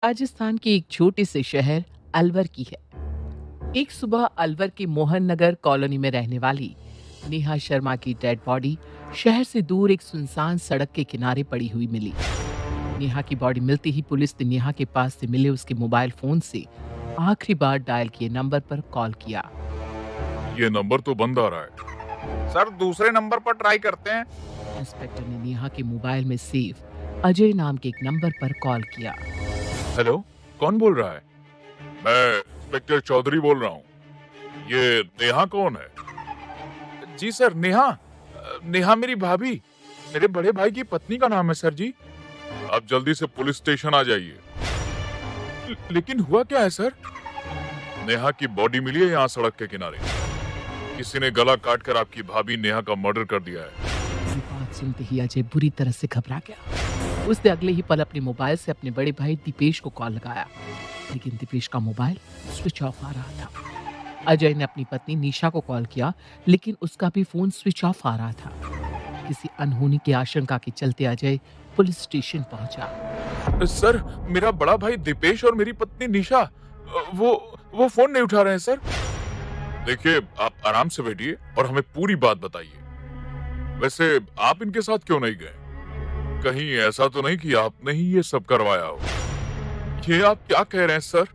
राजस्थान के एक छोटे से शहर अलवर की है। एक सुबह अलवर के मोहन नगर कॉलोनी में रहने वाली नेहा शर्मा की डेड बॉडी शहर से दूर एक सुनसान सड़क के किनारे पड़ी हुई मिली। नेहा की बॉडी मिलते ही पुलिस ने नेहा के पास से मिले उसके मोबाइल फोन से आखिरी बार डायल किए नंबर पर कॉल किया। ये नंबर तो बंद आ रहा है। सर दूसरे नंबर पर ट्राई करते हैं। इंस्पेक्टर ने नेहा के मोबाइल में सेव अजय नाम के एक नंबर पर कॉल किया। हेलो, कौन बोल रहा है? मैं इंस्पेक्टर चौधरी बोल रहा हूँ। ये नेहा कौन है? जी सर, नेहा मेरी भाभी, मेरे बड़े भाई की पत्नी का नाम है सर जी। आप जल्दी से पुलिस स्टेशन आ जाइए। लेकिन हुआ क्या है सर? नेहा की बॉडी मिली है यहाँ सड़क के किनारे। किसी ने गला काट कर आपकी भाभी नेहा का मर्डर कर दिया है। ये बात सुनते ही अजय बुरी तरह से घबरा गया। उसने अगले ही पल अपने मोबाइल से अपने बड़े भाई दीपेश को कॉल लगाया, लेकिन दीपेश का मोबाइल स्विच ऑफ आ रहा था। अजय ने अपनी पत्नी निशा को कॉल किया, लेकिन उसका भी फोन स्विच ऑफ आ रहा था। किसी अनहोनी की आशंका के चलते अजय पुलिस स्टेशन पहुंचा। सर, मेरा बड़ा भाई दीपेश और मेरी पत्नी निशा, वो फोन नहीं उठा रहे हैं सर। देखिए, आप आराम से बैठिए और हमें पूरी बात बताइए। वैसे आप इनके साथ क्यों नहीं गए? कहीं ऐसा तो नहीं कि आपने ही ये सब करवाया हो? ये आप क्या कह रहे हैं सर?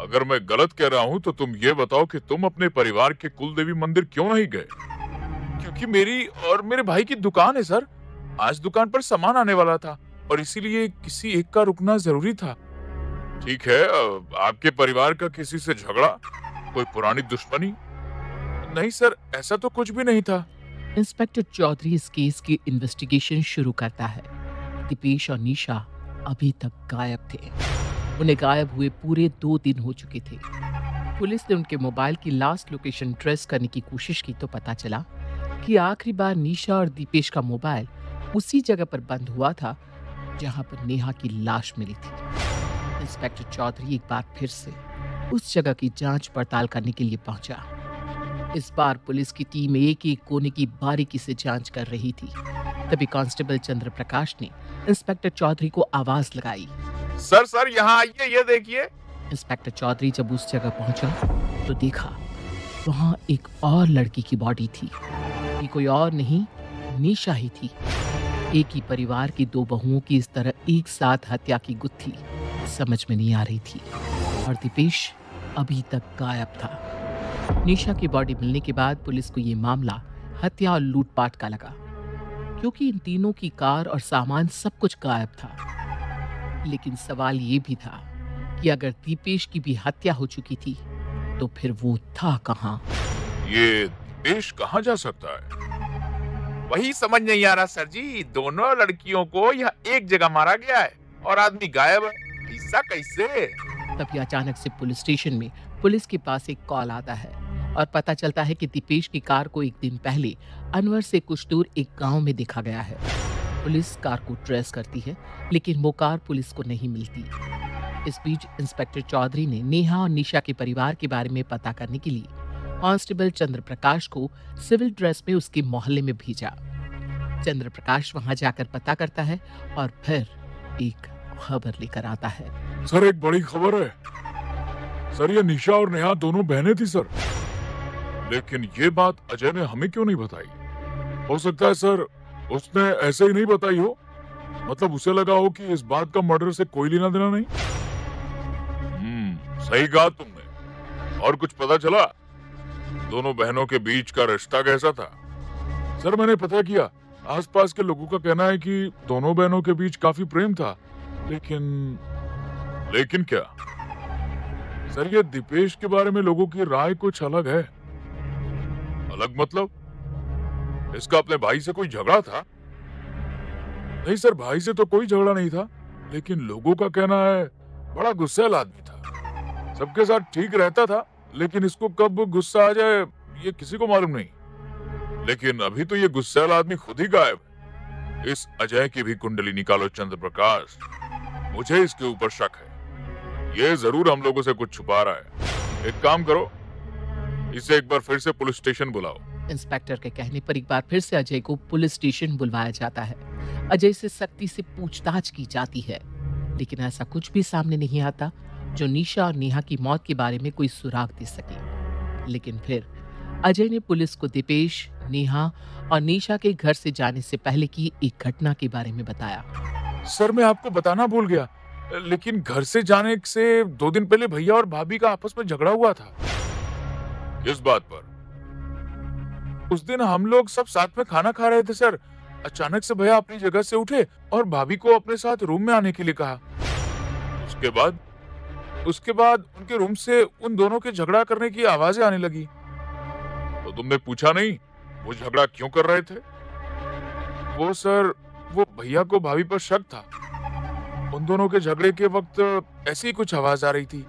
अगर मैं गलत कह रहा हूँ तो तुम ये बताओ कि तुम अपने परिवार के कुल देवी मंदिर क्यों नहीं गए? क्योंकि मेरी और मेरे भाई की दुकान है सर। आज दुकान पर सामान आने वाला था और इसीलिए किसी एक का रुकना जरूरी था। ठीक है, आपके परिवार का किसी से झगड़ा, कोई पुरानी दुश्मनी? नहीं सर, ऐसा तो कुछ भी नहीं था। इंस्पेक्टर चौधरी इस केस की इन्वेस्टिगेशन शुरू करता है। दीपेश और निशा अभी तक गायब थे। उन्हें गायब हुए पूरे 2 दिन हो चुके थे। पुलिस ने उनके मोबाइल की लास्ट लोकेशन ट्रेस करने की कोशिश की तो पता चला कि आखिरी बार निशा और दीपेश का मोबाइल उसी जगह पर बंद हुआ था जहां पर नेहा की लाश मिली थी। इंस्पेक्टर चौधरी एक बार फिर से उस जगह की जांच पड़ताल करने के लिए पहुंचा। इस बार पुलिस की टीम एक एक कोने की बारीकी से जांच कर रही थी। तभी कांस्टेबल चंद्र प्रकाश ने इंस्पेक्टर चौधरी को आवाज लगाई। सर यहाँ आइए, ये देखिए। इंस्पेक्टर चौधरी जब उस जगह पहुंचा तो देखा वहां एक और लड़की की बॉडी थी। ये कोई और नहीं, निशा ही थी। एक ही परिवार की 2 बहुओं की इस तरह एक साथ हत्या की गुत्थी समझ में नहीं आ रही थी। और दीपेश अभी तक गायब था। निशा की बॉडी मिलने के बाद पुलिस को ये मामला हत्या और लूटपाट का लगा, क्योंकि इन तीनों की कार और सामान सब कुछ गायब था। लेकिन सवाल ये भी था कि अगर दीपेश की भी हत्या हो चुकी थी तो फिर वो था कहाँ? ये दीपेश कहाँ जा सकता है? वही समझ नहीं आ रहा सर जी। दोनों लड़कियों को यहाँ एक जगह मारा गया है और आदमी गायब है। ऐसा कैसे? तभी अचानक से पुलिस स्टेशन में पुलिस के पास एक कॉल आता है और पता चलता है कि दीपेश की कार को एक दिन पहले अनवर से कुछ दूर एक गांव में देखा गया है। पुलिस कार को ट्रेस करती है, लेकिन वो कार पुलिस को नहीं मिलती। इस बीच इंस्पेक्टर चौधरी ने नेहा और निशा के परिवार के बारे में पता करने के लिए कांस्टेबल चंद्र प्रकाश को सिविल ड्रेस में उसके मोहल्ले में भेजा। चंद्र प्रकाश वहां जाकर पता करता है और फिर एक खबर लेकर आता है। सर, एक बड़ी खबर है। सर, ये निशा और नेहा दोनों बहनें थी सर। लेकिन ये बात अजय ने हमें क्यों नहीं बताई? हो सकता है सर उसने ऐसे ही नहीं बताई हो। मतलब उसे लगा हो कि इस बात का मर्डर से कोई लेना देना नहीं। सही कहा तुमने। और कुछ पता चला? दोनों बहनों के बीच का रिश्ता कैसा था? सर, मैंने पता किया। आसपास के लोगों का कहना है कि दोनों बहनों के बीच काफी प्रेम था। लेकिन क्या? सर, ये दीपेश के बारे में लोगों की राय कुछ अलग है। अलग मतलब? इसका अपने भाई से कोई झगड़ा था? नहीं सर, भाई से तो कोई झगड़ा नहीं था, लेकिन लोगों का कहना है बड़ा गुस्सैल आदमी था। सबके साथ ठीक रहता था, लेकिन इसको कब गुस्सा आ जाए ये किसी को मालूम नहीं। लेकिन अभी तो ये गुस्सैल आदमी खुद ही गायब है। इस अजय की भी कुंडली निकालो चंद्र प्रकाश। मुझे इसके ऊपर शक है। ये जरूर हम लोगों से कुछ छुपा रहा है। एक काम करो, इसे एक बार फिर से पुलिस स्टेशन बुलाओ। इंस्पेक्टर के कहने पर एक बार फिर से अजय को पुलिस स्टेशन बुलवाया जाता है। अजय से सख्ती से पूछताछ की जाती है। लेकिन ऐसा कुछ भी सामने नहीं आता जो निशा और नेहा की मौत के बारे में कोई सुराग दे सके। लेकिन फिर अजय ने पुलिस को दीपेश, नेहा और निशा के घर से जाने से पहले की एक घटना के बारे में बताया। सर मैं आपको बताना भूल गया, लेकिन घर से जाने से 2 दिन पहले भैया और भाभी का आपस में झगड़ा हुआ था। किस बात पर? उस दिन हम लोग सब साथ में खाना खा रहे थे सर। अचानक से भैया अपनी जगह से उठे और भाभी को अपने साथ रूम में आने के लिए कहा। उसके बाद उसके बाद उनके रूम से उन दोनों के झगड़ा करने की आवाजें आने लगी। तो तुमने पूछा नहीं वो झगड़ा क्यों कर रहे थे? वो सर, वो भैया को भाभी पर शक था। उन दोनों के झगड़े के वक्त ऐसी ही कुछ आवाज आ रही थी।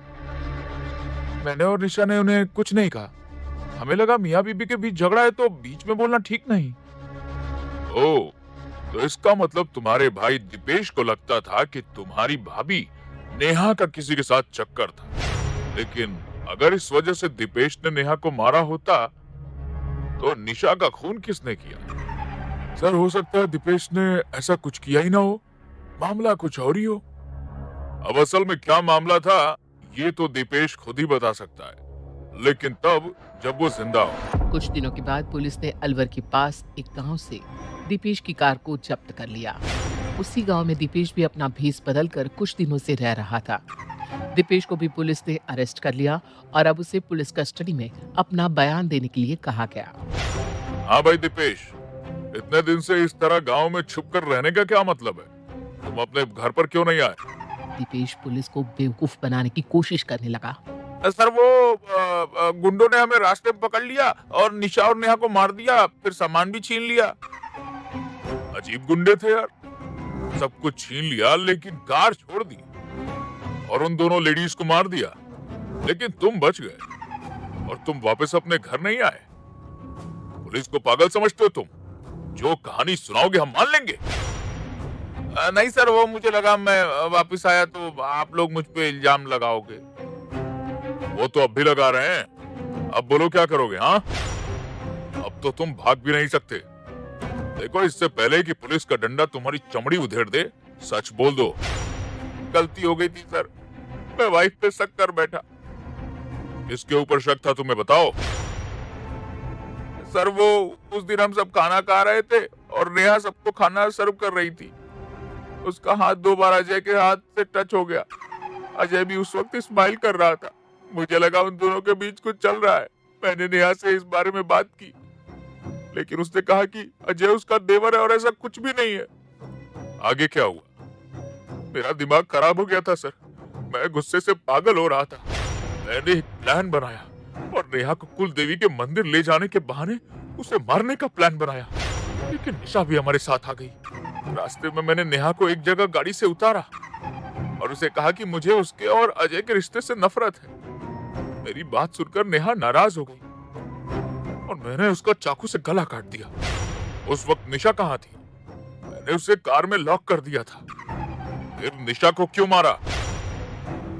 मैंने और निशा ने उन्हें कुछ नहीं कहा। हमें लगा मियाँ बीबी के बीच झगड़ा है तो बीच में बोलना ठीक नहीं। ओह, तो इसका मतलब तुम्हारे भाई दीपेश को लगता था कि तुम्हारी भाभी नेहा का किसी के साथ चक्कर था। लेकिन अगर इस वजह से दीपेश ने नेहा को मारा होता तो निशा का खून किसने किया? सर हो सकता है दीपेश ने ऐसा कुछ किया ही ना हो, मामला कुछ और ही हो। अब असल में क्या मामला था ये तो दीपेश खुद ही बता सकता है, लेकिन तब जब वो जिंदा हो। कुछ दिनों के बाद पुलिस ने अलवर के पास एक गांव से दीपेश की कार को जब्त कर लिया। उसी गांव में दीपेश भी अपना भेष बदलकर कुछ दिनों से रह रहा था। दीपेश को भी पुलिस ने अरेस्ट कर लिया और अब उसे पुलिस कस्टडी में अपना बयान देने के लिए कहा गया। हाँ भाई दीपेश, इतने दिन से इस तरह गांव में छुप कर रहने का क्या मतलब है? तुम अपने घर पर क्यों नहीं आए? दीपेश पुलिस को बेवकूफ बनाने की कोशिश करने लगा। सर वो गुंडों ने हमें रास्ते में पकड़ लिया और निशा और नेहा को मार दिया, फिर सामान भी छीन लिया। अजीब गुंडे थे यार, सब कुछ छीन लिया लेकिन कार छोड़ दी और उन दोनों लेडीज को मार दिया, लेकिन तुम बच गए और तुम वापस अपने घर नहीं आए। पुलिस को पागल समझते हो तुम? जो कहानी सुनाओगे हम मान लेंगे। नहीं सर, वो मुझे लगा मैं वापस आया तो आप लोग मुझ पे इल्जाम लगाओगे। वो तो अब भी लगा रहे हैं। अब बोलो क्या करोगे? हाँ, अब तो तुम भाग भी नहीं सकते। देखो, इससे पहले कि पुलिस का डंडा तुम्हारी चमड़ी उधेड़ दे, सच बोल दो। गलती हो गई थी सर, मैं वाइफ पे शक कर बैठा। किसके ऊपर शक था तुम्हें बताओ? सर वो उस दिन हम सब खाना खा रहे थे और नेहा सबको खाना सर्व कर रही थी। उसका हाथ 2 बार अजय के हाथ से टच हो गया। अजय भी उस वक्त स्माइल कर रहा था। मुझे लगा उन दोनों के बीच कुछ चल रहा है। मैंने नेहा से इस बारे में बात की, लेकिन उसने कहा कि अजय उसका देवर है और ऐसा कुछ भी नहीं है। आगे क्या हुआ? मेरा दिमाग खराब हो गया था सर, मैं गुस्से से पागल हो रहा था। मैंने एक प्लान बनाया और नेहा को कुल देवी के मंदिर ले जाने के बहाने उसे मारने का प्लान बनाया, लेकिन निशा भी हमारे साथ आ गई। रास्ते में मैंने नेहा को एक जगह गाड़ी से उतारा और उसे कहा कि मुझे उसके और अजय के रिश्ते से नफरत है। मेरी बात सुनकर नेहा नाराज हो गई और मैंने उसका चाकू से गला काट दिया। उस वक्त निशा कहाँ थी? मैंने उसे कार में लॉक कर दिया था। फिर निशा को क्यों मारा?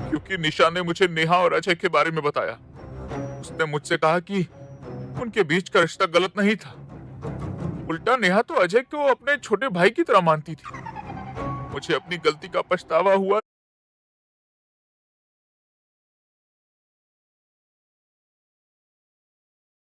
क्योंकि निशा ने मुझे नेहा और अजय के बारे में बताया। उसने मुझसे कहा कि उनके बीच का रिश्ता गलत नहीं था। उल्टा नेहा तो अजय को अपने छोटे भाई की तरह मानती थी। मुझे अपनी गलती का पछतावा हुआ।